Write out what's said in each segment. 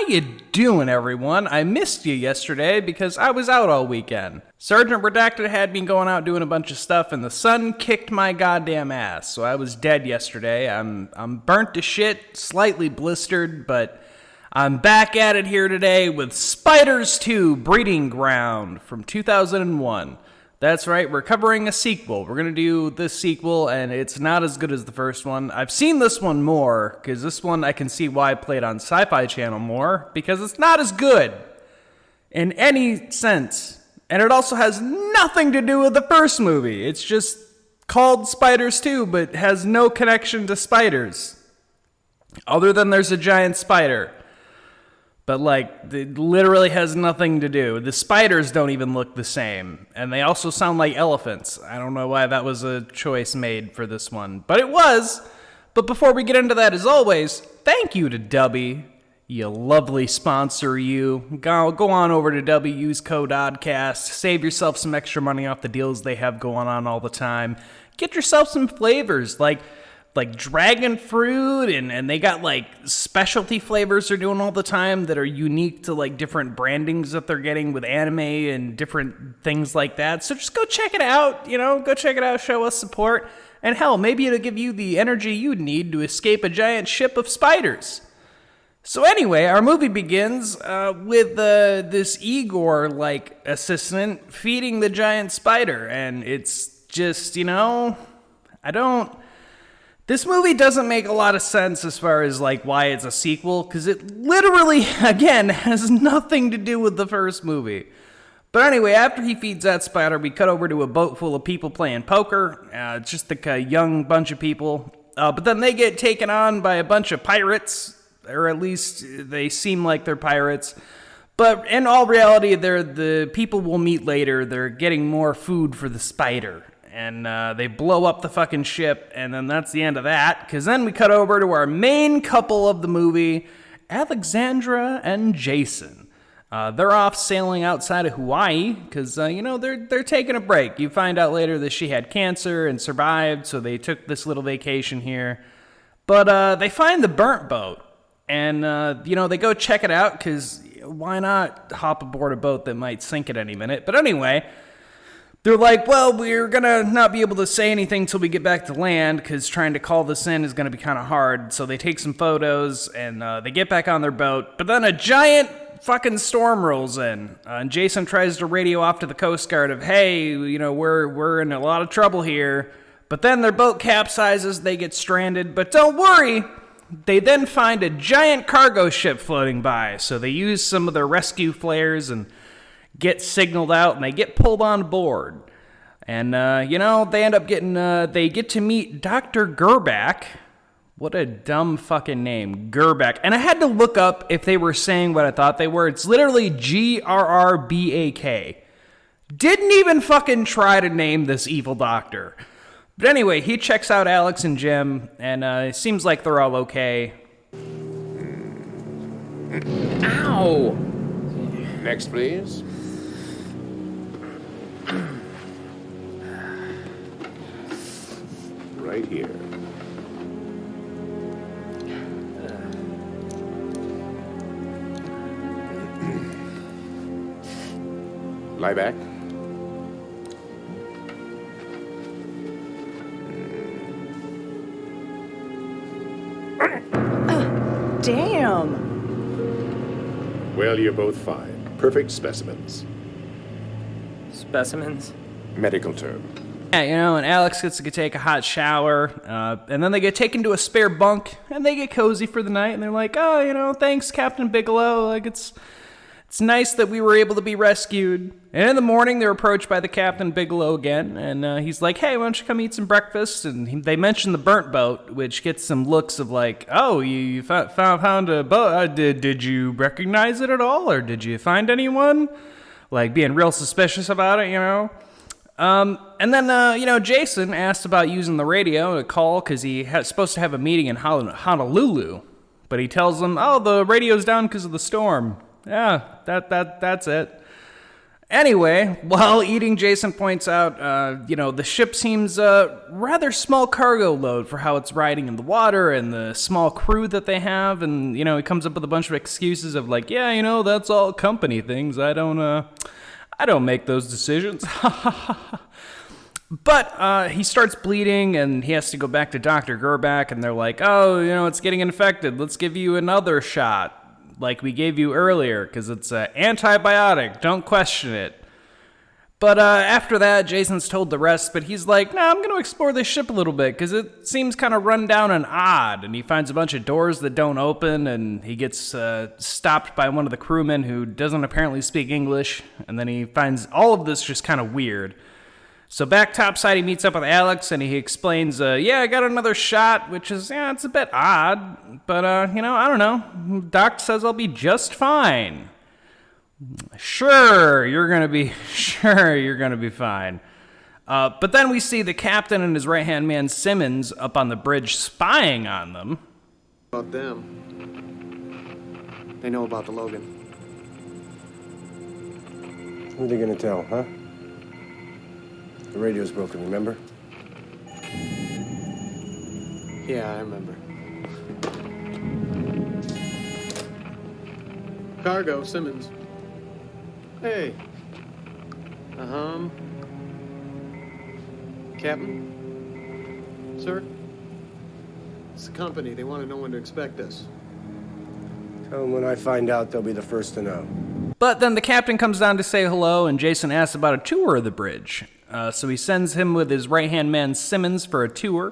you doing, everyone? I missed you yesterday because I was out all weekend. Sergeant Redacted had me going out doing a bunch of stuff, and the sun kicked my goddamn ass, so I was dead yesterday. I'm burnt to shit, slightly blistered, but I'm back at it here today with Spiders 2 Breeding Ground from 2001. That's right, we're covering a sequel. We're going to do this sequel, and it's not as good as the first one. I've seen this one more, because this one I can see why I played on Sci-Fi Channel more, because it's not as good in any sense. And it also has nothing to do with the first movie. It's just called Spiders 2, but has no connection to spiders. Other than there's a giant spider. But, it literally has nothing to do. The spiders don't even look the same. And they also sound like elephants. I don't know why that was a choice made for this one. But it was. But before we get into that, as always, thank you to Dubby. You lovely sponsor, you. Go on over to Dubby, use code Oddcast. Save yourself some extra money off the deals they have going on all the time. Get yourself some flavors, like dragon fruit, and they got specialty flavors they're doing all the time that are unique to different brandings that they're getting with anime and different things like that. So just go check it out, go check it out, show us support, and hell, maybe it'll give you the energy you need to escape a giant ship of spiders. So anyway, our movie begins with this Igor assistant feeding the giant spider, and it's just, This movie doesn't make a lot of sense as far as why it's a sequel, because it literally, again, has nothing to do with the first movie. But anyway, after he feeds that spider, we cut over to a boat full of people playing poker. It's just a young bunch of people. But then they get taken on by a bunch of pirates, or at least they seem like they're pirates. But in all reality, they're the people we'll meet later. They're getting more food for the spider. And they blow up the fucking ship, and then that's the end of that. Because then we cut over to our main couple of the movie, Alexandra and Jason. They're off sailing outside of Hawaii, because, they're taking a break. You find out later that she had cancer and survived, so they took this little vacation here. But they find the burnt boat, and, they go check it out, because why not hop aboard a boat that might sink at any minute? But anyway, they're like, well, we're going to not be able to say anything until we get back to land, because trying to call this in is going to be kind of hard. So they take some photos, and they get back on their boat. But then a giant fucking storm rolls in. And Jason tries to radio off to the Coast Guard of, hey, we're in a lot of trouble here. But then their boat capsizes, they get stranded. But don't worry, they then find a giant cargo ship floating by. So they use some of their rescue flares and get signaled out, and they get pulled on board. And, they end up getting, they get to meet Dr. Gerback. What a dumb fucking name, Gerback. And I had to look up if they were saying what I thought they were. It's literally Grrbak. Didn't even fucking try to name this evil doctor. But anyway, he checks out Alex and Jim, and it seems like they're all okay. Ow! Next, please. Right here. Lie back. Damn. Well, you're both fine. Perfect specimens. Specimens? Medical term. Yeah, and Alex gets to take a hot shower, and then they get taken to a spare bunk, and they get cozy for the night, and they're like, oh, thanks, Captain Bigelow, it's nice that we were able to be rescued. And in the morning, they're approached by the Captain Bigelow again, and he's like, hey, why don't you come eat some breakfast? And they mention the burnt boat, which gets some looks of oh, you found a boat, did you recognize it at all, or did you find anyone? Being real suspicious about it, And then, Jason asked about using the radio to call because he's supposed to have a meeting in Honolulu. But he tells them, oh, the radio's down because of the storm. Yeah, that's it. Anyway, while eating, Jason points out, the ship seems a rather small cargo load for how it's riding in the water and the small crew that they have. And, he comes up with a bunch of excuses of like, that's all company things. I don't make those decisions. But he starts bleeding and he has to go back to Dr. Gerback and they're like, it's getting infected. Let's give you another shot. Like we gave you earlier, because it's an antibiotic. Don't question it. But after that, Jason's told the rest, but he's like, I'm going to explore this ship a little bit, because it seems kind of run down and odd. And he finds a bunch of doors that don't open, and he gets stopped by one of the crewmen who doesn't apparently speak English. And then he finds all of this just kind of weird. So back topside, he meets up with Alex, and he explains, I got another shot, which is, it's a bit odd, but, I don't know. Doc says I'll be just fine. Sure, you're gonna be fine. But then we see the captain and his right-hand man, Simmons, up on the bridge spying on them. About them. They know about the Logan. Who are they gonna tell, huh? The radio's broken, remember? Yeah, I remember. Cargo, Simmons. Hey. Captain? Sir? It's the company. They want to know when to expect us. Tell them when I find out, they'll be the first to know. But then the captain comes down to say hello, and Jason asks about a tour of the bridge. So he sends him with his right-hand man, Simmons, for a tour.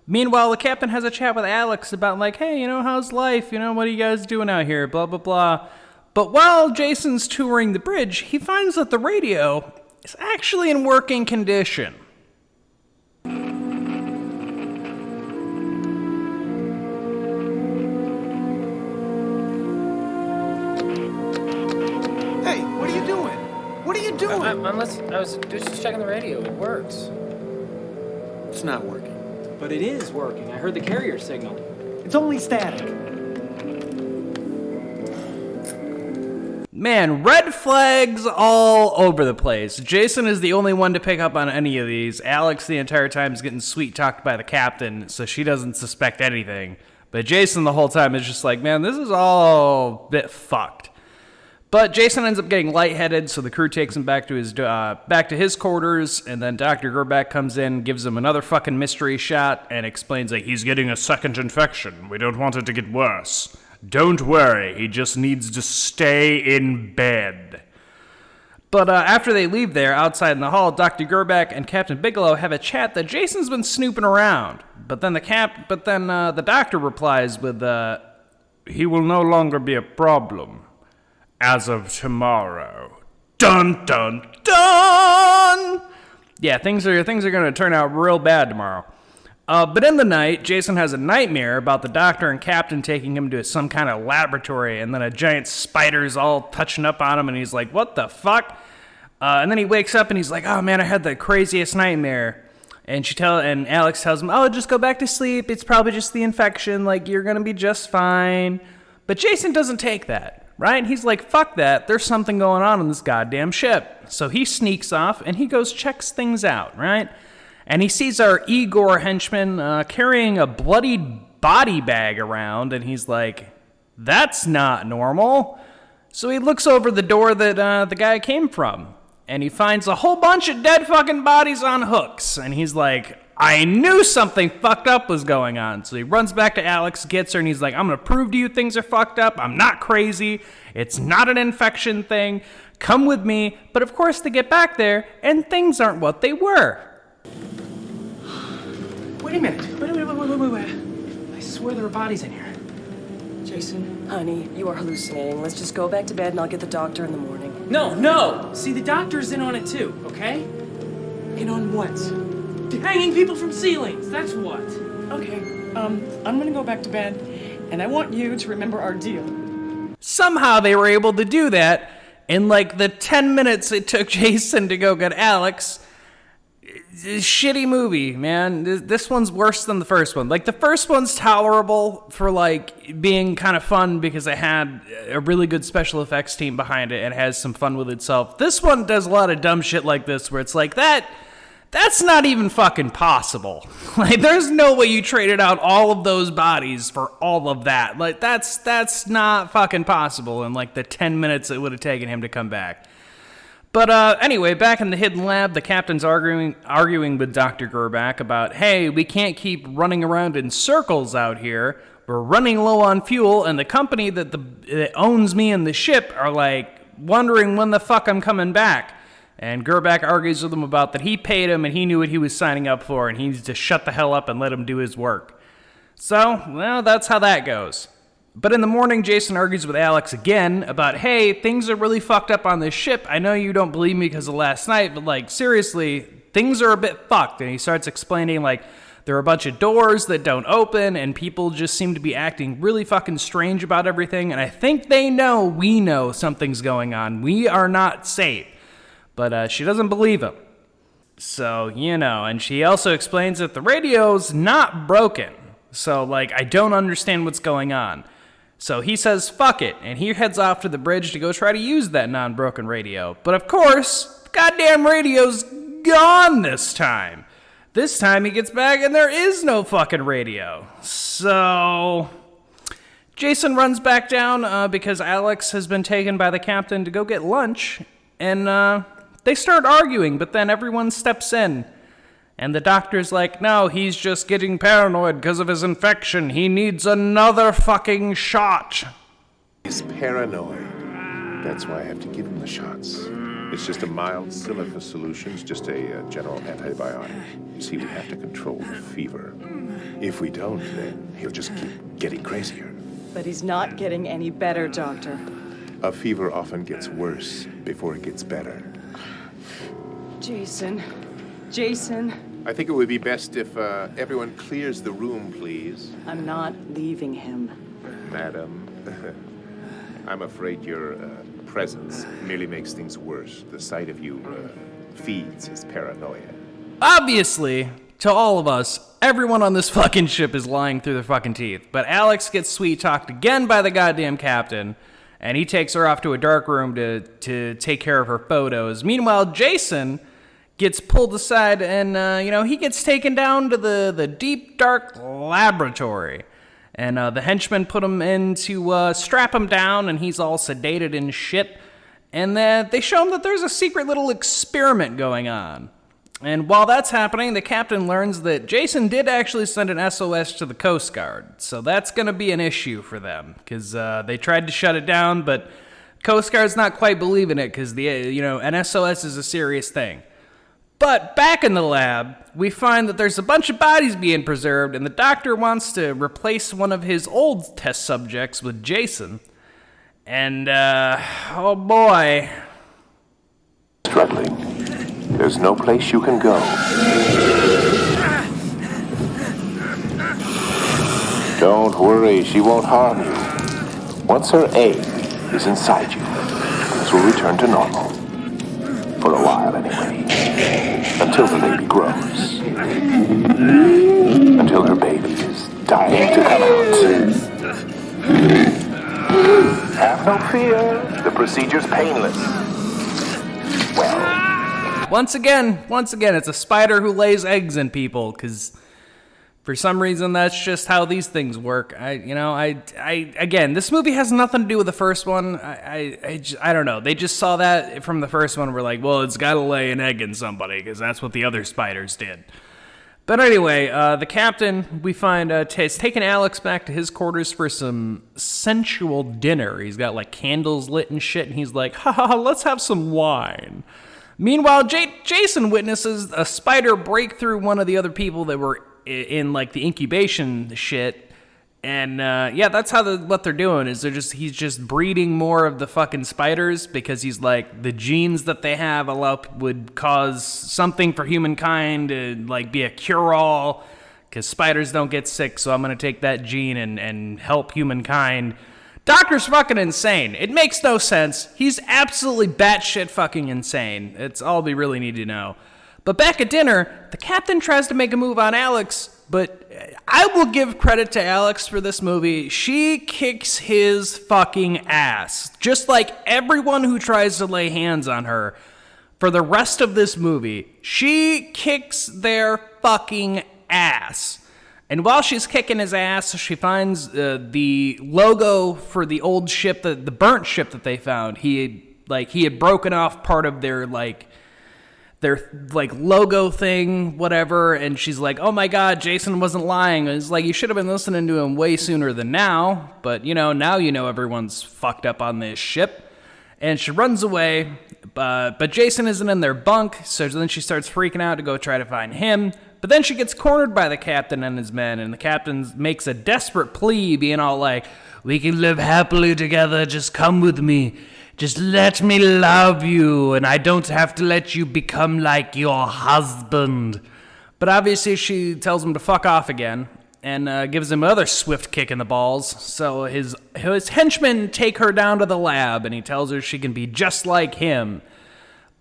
Meanwhile, the captain has a chat with Alex about, like, hey, how's life? What are you guys doing out here? Blah, blah, blah. But while Jason's touring the bridge, he finds that the radio is actually in working condition. Hey, what are you doing? What are you doing? I was just checking the radio. It works. It's not working. But it is working. I heard the carrier signal. It's only static. Man, red flags all over the place. Jason is the only one to pick up on any of these. Alex the entire time is getting sweet-talked by the captain, so she doesn't suspect anything. But Jason the whole time is just like, man, this is all a bit fucked. But Jason ends up getting lightheaded, so the crew takes him back to his quarters, and then Dr. Gerback comes in, gives him another fucking mystery shot, and explains that he's getting a second infection. We don't want it to get worse. Don't worry, he just needs to stay in bed. But after they leave there, outside in the hall, Dr. Gerback and Captain Bigelow have a chat that Jason's been snooping around. But then the doctor replies with, he will no longer be a problem. As of tomorrow. Dun, dun, dun! Yeah, things are going to turn out real bad tomorrow. But in the night, Jason has a nightmare about the doctor and captain taking him to some kind of laboratory, and then a giant spider's all touching up on him, and he's like, what the fuck? And then he wakes up and he's like, oh man, I had the craziest nightmare. And Alex tells him, oh, just go back to sleep. It's probably just the infection. Like, you're going to be just fine. But Jason doesn't take that. Right? He's like, fuck that. There's something going on this goddamn ship. So he sneaks off and he goes checks things out, right? And he sees our Igor henchman carrying a bloodied body bag around, and he's like, that's not normal. So he looks over the door that the guy came from, and he finds a whole bunch of dead fucking bodies on hooks. And he's like, I knew something fucked up was going on. So he runs back to Alex, gets her, and he's like, I'm going to prove to you things are fucked up. I'm not crazy. It's not an infection thing. Come with me. But of course they get back there, and things aren't what they were. Wait a minute. Wait. I swear there are bodies in here. Jason? Honey, you are hallucinating. Let's just go back to bed and I'll get the doctor in the morning. No! See, the doctor's in on it too, okay? In on what? Hanging people from ceilings, that's what. Okay, I'm gonna go back to bed, and I want you to remember our deal. Somehow they were able to do that in like the 10 minutes it took Jason to go get Alex. shitty movie, man. This one's worse than the first one. Like, the first one's tolerable for, like, being kind of fun because it had a really good special effects team behind it and has some fun with itself. This one does a lot of dumb shit like this where it's like, that's not even fucking possible. Like, there's no way you traded out all of those bodies for all of that. Like, that's not fucking possible in, like, the 10 minutes it would have taken him to come back. But anyway, back in the hidden lab, the captain's arguing with Dr. Gerback about, hey, we can't keep running around in circles out here. We're running low on fuel, and the company that owns me and the ship are, like, wondering when the fuck I'm coming back. And Gerback argues with him about that he paid him and he knew what he was signing up for, and he needs to shut the hell up and let him do his work. So, well, that's how that goes. But in the morning, Jason argues with Alex again about, hey, things are really fucked up on this ship. I know you don't believe me because of last night, but, like, seriously, things are a bit fucked. And he starts explaining, like, there are a bunch of doors that don't open, and people just seem to be acting really fucking strange about everything. And I think we know something's going on. We are not safe. But she doesn't believe him. So, and she also explains that the radio's not broken. So, like, I don't understand what's going on. So he says, fuck it, and he heads off to the bridge to go try to use that non-broken radio. But of course, the goddamn radio's gone this time. This time he gets back and there is no fucking radio. So Jason runs back down because Alex has been taken by the captain to go get lunch. And they start arguing, but then everyone steps in. And the doctor's like, no, he's just getting paranoid because of his infection. He needs another fucking shot. He's paranoid. That's why I have to give him the shots. It's just a mild silica solution. It's just a general antibiotic. You see, we have to control the fever. If we don't, then he'll just keep getting crazier. But he's not getting any better, Doctor. A fever often gets worse before it gets better. Jason. I think it would be best if everyone clears the room, please. I'm not leaving him. Madam, I'm afraid your presence merely makes things worse. The sight of you feeds his paranoia. Obviously, to all of us, everyone on this fucking ship is lying through their fucking teeth. But Alex gets sweet-talked again by the goddamn captain, and he takes her off to a dark room to take care of her photos. Meanwhile, Jason gets pulled aside and, he gets taken down to the deep, dark laboratory. And the henchmen put him in to strap him down, and he's all sedated and shit. And they show him that there's a secret little experiment going on. And while that's happening, the captain learns that Jason did actually send an SOS to the Coast Guard. So that's going to be an issue for them, because they tried to shut it down, but Coast Guard's not quite believing it, because an SOS is a serious thing. But back in the lab, we find that there's a bunch of bodies being preserved, and the doctor wants to replace one of his old test subjects with Jason. And, oh boy. Struggling. There's no place you can go. Don't worry, she won't harm you. Once her egg is inside you, things will return to normal. For a while, anyway. Until the baby grows. Until her baby is dying to come out. Have no fear. The procedure's painless. Well, Once again, it's a spider who lays eggs in people, because for some reason that's just how these things work. Again, this movie has nothing to do with the first one. I don't know. They just saw that from the first one and were like, well, it's got to lay an egg in somebody, because that's what the other spiders did. But anyway, the captain, we find, has taken Alex back to his quarters for some sensual dinner. He's got, like, candles lit and shit, and he's like, ha, let's have some wine. Meanwhile, Jason witnesses a spider break through one of the other people that were in, like, the incubation shit. And, that's how what they're doing, is he's just breeding more of the fucking spiders, because he's like, the genes that they have would cause something for humankind to, like, be a cure-all, because spiders don't get sick, so I'm gonna take that gene and help humankind. Doctor's fucking insane. It makes no sense. He's absolutely batshit fucking insane. It's all we really need to know. But back at dinner, the captain tries to make a move on Alex, but I will give credit to Alex for this movie. She kicks his fucking ass. Just like everyone who tries to lay hands on her for the rest of this movie. She kicks their fucking ass. And while she's kicking his ass, she finds the logo for the old ship, the burnt ship that they found. He had broken off part of their logo thing, whatever, and she's like, oh my god, Jason wasn't lying. It's like, you should have been listening to him way sooner than now, but now everyone's fucked up on this ship. And she runs away, but Jason isn't in their bunk, so then she starts freaking out to go try to find him. But then she gets cornered by the captain and his men, and the captain makes a desperate plea, being all like, we can live happily together, just come with me. Just let me love you, and I don't have to let you become like your husband. But obviously she tells him to fuck off again, and gives him another swift kick in the balls. So his henchmen take her down to the lab, and he tells her she can be just like him.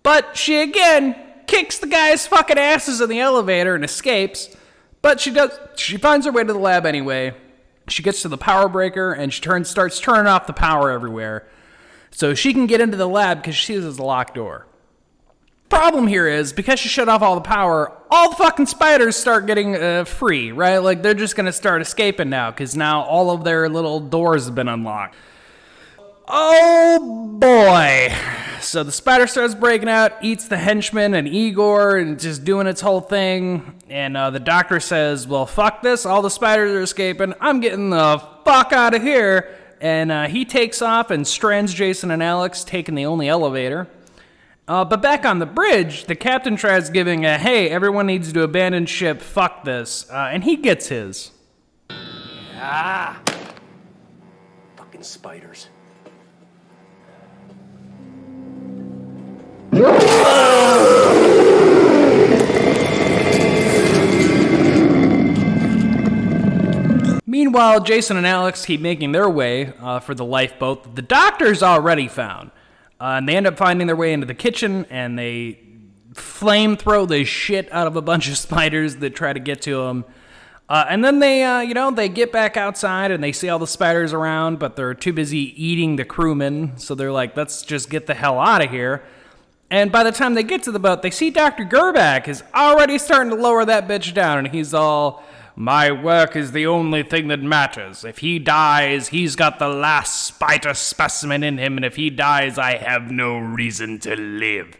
But she again kicks the guy's fucking asses in the elevator and escapes. But she finds her way to the lab anyway. She gets to the power breaker, and she starts turning off the power everywhere, so she can get into the lab because she sees it's a locked door. Problem here is, because she shut off all the power, all the fucking spiders start getting free, right? Like, they're just gonna start escaping now, because now all of their little doors have been unlocked. Oh boy! So the spider starts breaking out, eats the henchman and Igor, and just doing its whole thing. And the doctor says, well, fuck this, all the spiders are escaping, I'm getting the fuck out of here. And he takes off and strands Jason and Alex, taking the only elevator. But back on the bridge, the captain tries giving a, hey, everyone needs to abandon ship, fuck this. And he gets his. Ah! Fucking spiders. Meanwhile, Jason and Alex keep making their way for the lifeboat that the doctor's already found. And they end up finding their way into the kitchen, and they flamethrow the shit out of a bunch of spiders that try to get to them. And then they get back outside, and they see all the spiders around, but they're too busy eating the crewmen, so they're like, let's just get the hell out of here. And by the time they get to the boat, they see Dr. Gerback is already starting to lower that bitch down, and he's all, my work is the only thing that matters. If he dies, he's got the last spider specimen in him, and if he dies, I have no reason to live.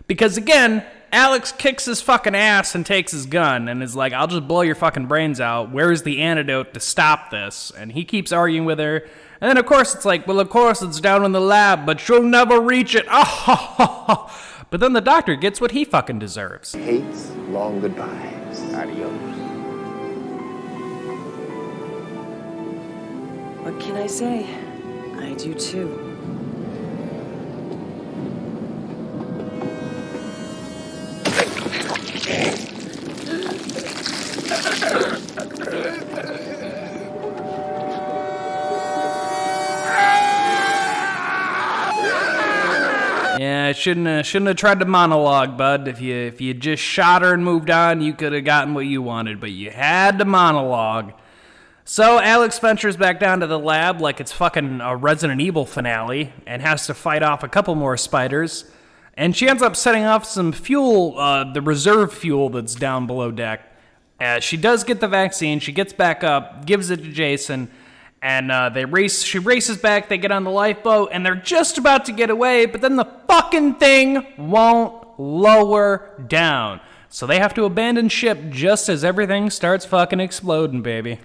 Because again, Alex kicks his fucking ass and takes his gun and is like, I'll just blow your fucking brains out. Where's the antidote to stop this? And he keeps arguing with her. And then, of course, it's like, well, of course, it's down in the lab, but you'll never reach it. But then the doctor gets what he fucking deserves. Hates long goodbyes. Adios. What can I say? I do too. Yeah, I shouldn't have tried to monologue, bud. If you just shot her and moved on, you could have gotten what you wanted, but you had to monologue. So Alex ventures back down to the lab like it's fucking a Resident Evil finale and has to fight off a couple more spiders. And she ends up setting off some fuel, the reserve fuel that's down below deck. She does get the vaccine. She gets back up, gives it to Jason, and she races back. They get on the lifeboat, and they're just about to get away, but then the fucking thing won't lower down. So they have to abandon ship just as everything starts fucking exploding, baby.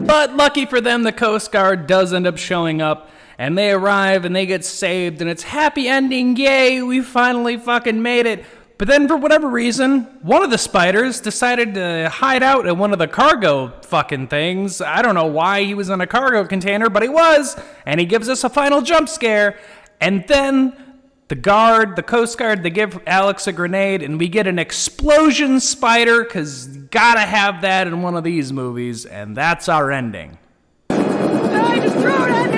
But lucky for them, the Coast Guard does end up showing up, and they arrive, and they get saved, and it's happy ending, yay, we finally fucking made it. But then, for whatever reason, one of the spiders decided to hide out in one of the cargo fucking things. I don't know why he was in a cargo container, but he was. And he gives us a final jump scare. And then the Coast Guard, they give Alex a grenade, and we get an explosion spider, because gotta have that in one of these movies. And that's our ending. I just threw it at me!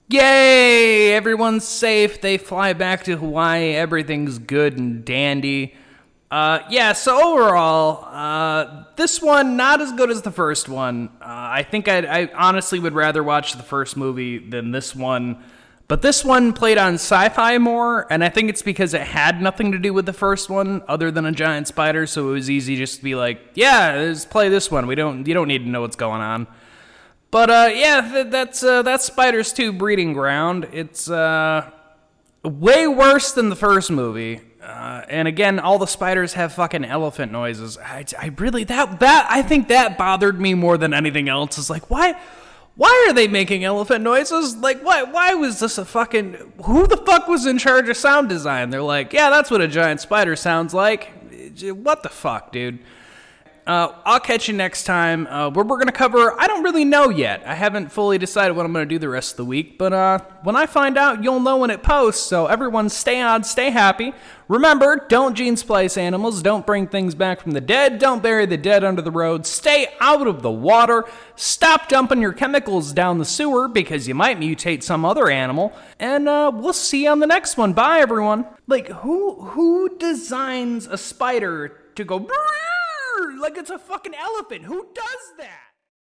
Yay! Everyone's safe. They fly back to Hawaii. Everything's good and dandy. So overall, this one, not as good as the first one. I think I honestly would rather watch the first movie than this one. But this one played on sci-fi more, and I think it's because it had nothing to do with the first one other than a giant spider, so it was easy just to be like, yeah, let's play this one. You don't need to know what's going on. But that's Spiders 2 Breeding Ground. It's way worse than the first movie. And again, all the spiders have fucking elephant noises. I really I think that bothered me more than anything else. It's like, why are they making elephant noises? Like, why was this a fucking... Who the fuck was in charge of sound design? They're like, yeah, that's what a giant spider sounds like. What the fuck, dude? I'll catch you next time. Where we're going to cover, I don't really know yet. I haven't fully decided what I'm going to do the rest of the week. But when I find out, you'll know when it posts. So everyone stay on, stay happy. Remember, don't gene splice animals. Don't bring things back from the dead. Don't bury the dead under the road. Stay out of the water. Stop dumping your chemicals down the sewer because you might mutate some other animal. And we'll see you on the next one. Bye, everyone. Like, who designs a spider to go... like it's a fucking elephant? Who does that?